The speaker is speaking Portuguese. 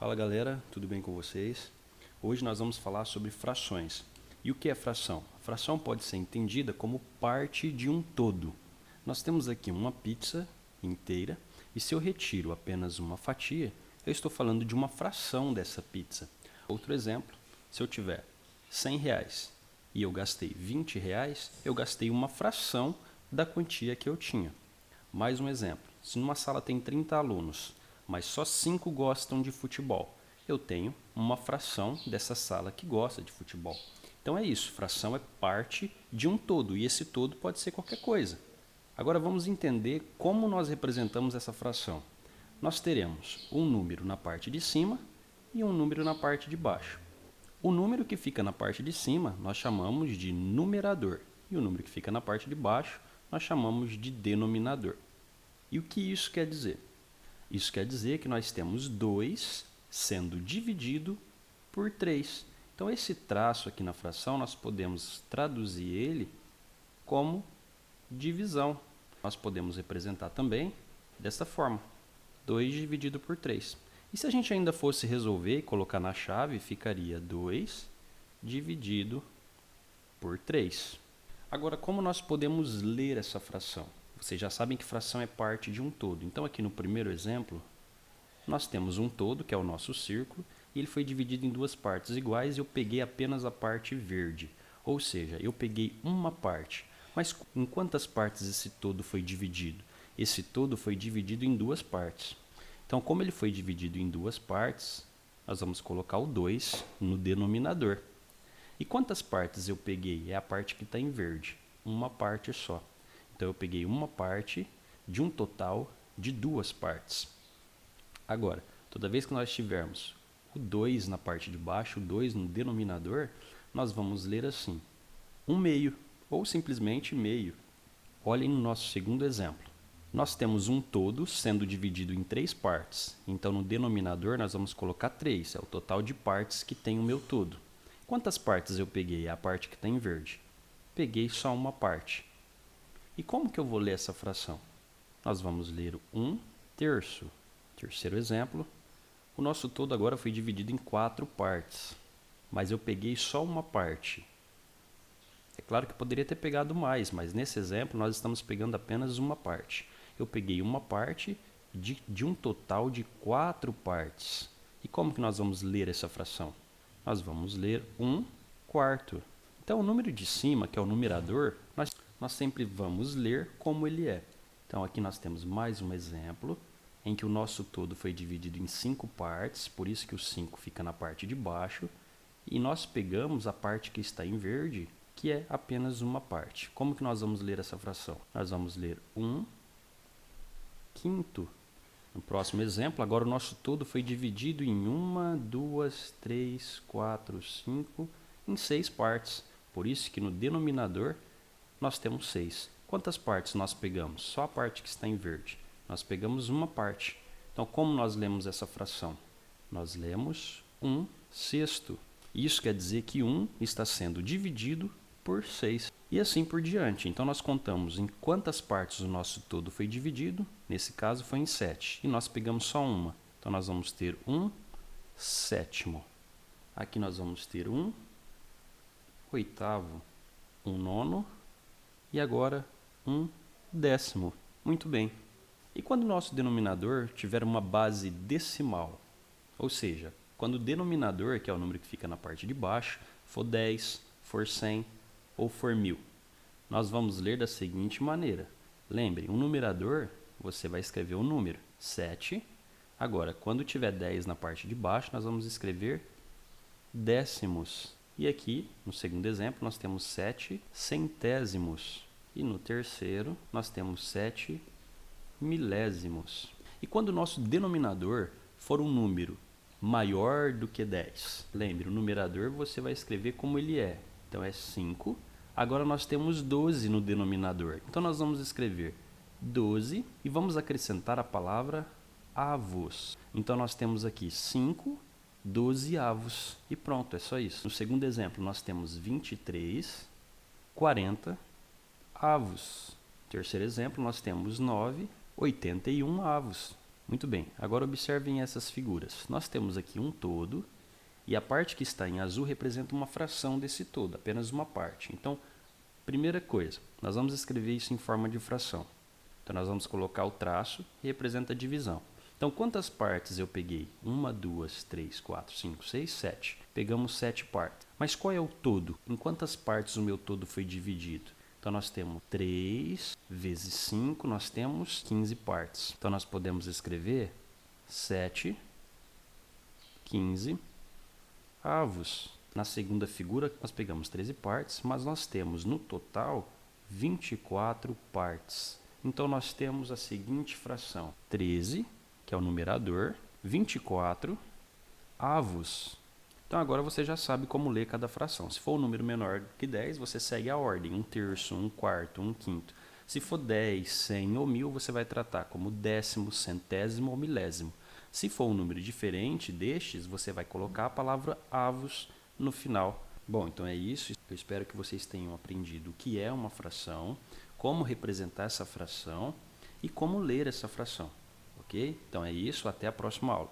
Fala galera, tudo bem com vocês? Hoje nós vamos falar sobre frações. E o que é fração? A fração pode ser entendida como parte de um todo. Nós temos aqui uma pizza inteira e se eu retiro apenas uma fatia, eu estou falando de uma fração dessa pizza. Outro exemplo, se eu tiver R$100 e eu gastei R$20, eu gastei uma fração da quantia que eu tinha. Mais um exemplo, se numa sala tem 30 alunos, mas só 5 gostam de futebol, eu tenho uma fração dessa sala que gosta de futebol. Então é isso, fração é parte de um todo, e esse todo pode ser qualquer coisa. Agora vamos entender como nós representamos essa fração. Nós teremos um número na parte de cima e um número na parte de baixo. O número que fica na parte de cima nós chamamos de numerador, e o número que fica na parte de baixo nós chamamos de denominador. E o que isso quer dizer? Isso quer dizer que nós temos 2 sendo dividido por 3. Então, esse traço aqui na fração, nós podemos traduzir ele como divisão. Nós podemos representar também dessa forma, 2 dividido por 3. E se a gente ainda fosse resolver e colocar na chave, ficaria 2 dividido por 3. Agora, como nós podemos ler essa fração? Vocês já sabem que fração é parte de um todo. Então, aqui no primeiro exemplo, nós temos um todo, que é o nosso círculo, e ele foi dividido em 2 partes iguais e eu peguei apenas a parte verde. Ou seja, eu peguei uma parte. Mas em quantas partes esse todo foi dividido? Esse todo foi dividido em 2 partes. Então, como ele foi dividido em 2 partes, nós vamos colocar o 2 no denominador. E quantas partes eu peguei? É a parte que está em verde. Uma parte só. Então, eu peguei uma parte de um total de 2 partes. Agora, toda vez que nós tivermos o 2 na parte de baixo, o 2 no denominador, nós vamos ler assim, 1/2, ou simplesmente meio. Olhem no nosso segundo exemplo. Nós temos um todo sendo dividido em 3 partes. Então, no denominador, nós vamos colocar 3, é o total de partes que tem o meu todo. Quantas partes eu peguei? É a parte que está em verde. Peguei só uma parte. E como que eu vou ler essa fração? Nós vamos ler 1/3. Terceiro exemplo, o nosso todo agora foi dividido em 4 partes, mas eu peguei só uma parte. É claro que eu poderia ter pegado mais, mas nesse exemplo nós estamos pegando apenas uma parte. Eu peguei uma parte de um total de 4 partes. E como que nós vamos ler essa fração? Nós vamos ler 1/4. Então, o número de cima, que é o numerador, nós sempre vamos ler como ele é. Então, aqui nós temos mais um exemplo, em que o nosso todo foi dividido em 5 partes, por isso que o 5 fica na parte de baixo, e nós pegamos a parte que está em verde, que é apenas uma parte. Como que nós vamos ler essa fração? Nós vamos ler 1/5. No próximo exemplo, agora o nosso todo foi dividido em 1, 2, 3, 4, 5, em 6 partes. Por isso que no denominador nós temos 6. Quantas partes nós pegamos? Só a parte que está em verde. Nós pegamos uma parte. Então, como nós lemos essa fração? Nós lemos 1/6. Isso quer dizer que 1 está sendo dividido por 6. E assim por diante. Então, nós contamos em quantas partes o nosso todo foi dividido. Nesse caso, foi em 7. E nós pegamos só uma. Então, nós vamos ter 1/7. Aqui nós vamos ter 1/8, 1/9 e agora 1/10. Muito bem. E quando o nosso denominador tiver uma base decimal, ou seja, quando o denominador, que é o número que fica na parte de baixo, for 10, for 100 ou for 1000, nós vamos ler da seguinte maneira. Lembrem, o numerador, você vai escrever o número 7. Agora, quando tiver 10 na parte de baixo, nós vamos escrever décimos. E aqui, no segundo exemplo, nós temos 7 centésimos. E no terceiro, nós temos 7 milésimos. E quando o nosso denominador for um número maior do que 10, lembre, o numerador você vai escrever como ele é. Então é 5. Agora nós temos 12 no denominador. Então nós vamos escrever 12 e vamos acrescentar a palavra avos. Então nós temos aqui 5 12avos. E pronto, é só isso. No segundo exemplo, nós temos 23 40 avos. Terceiro exemplo, nós temos 9 81 avos. Muito bem, agora observem essas figuras. Nós temos aqui um todo e a parte que está em azul representa uma fração desse todo, apenas uma parte. Então, primeira coisa, nós vamos escrever isso em forma de fração. Então, nós vamos colocar o traço que representa a divisão. Então, quantas partes eu peguei? 1, 2, 3, 4, 5, 6, 7. Pegamos 7 partes. Mas qual é o todo? Em quantas partes o meu todo foi dividido? Então, nós temos 3 vezes 5, nós temos 15 partes. Então, nós podemos escrever 7, 15 avos. Na segunda figura, nós pegamos 13 partes, mas nós temos no total 24 partes. Então, nós temos a seguinte fração: 13, que é o numerador, 24 avos. Então, agora você já sabe como ler cada fração. Se for um número menor que 10, você segue a ordem: 1/3, 1/4, 1/5. Se for 10, 100 ou 1000, você vai tratar como décimo, centésimo ou milésimo. Se for um número diferente destes, você vai colocar a palavra avos no final. Bom, então é isso. Eu espero que vocês tenham aprendido o que é uma fração, como representar essa fração e como ler essa fração. Ok? Então é isso. Até a próxima aula.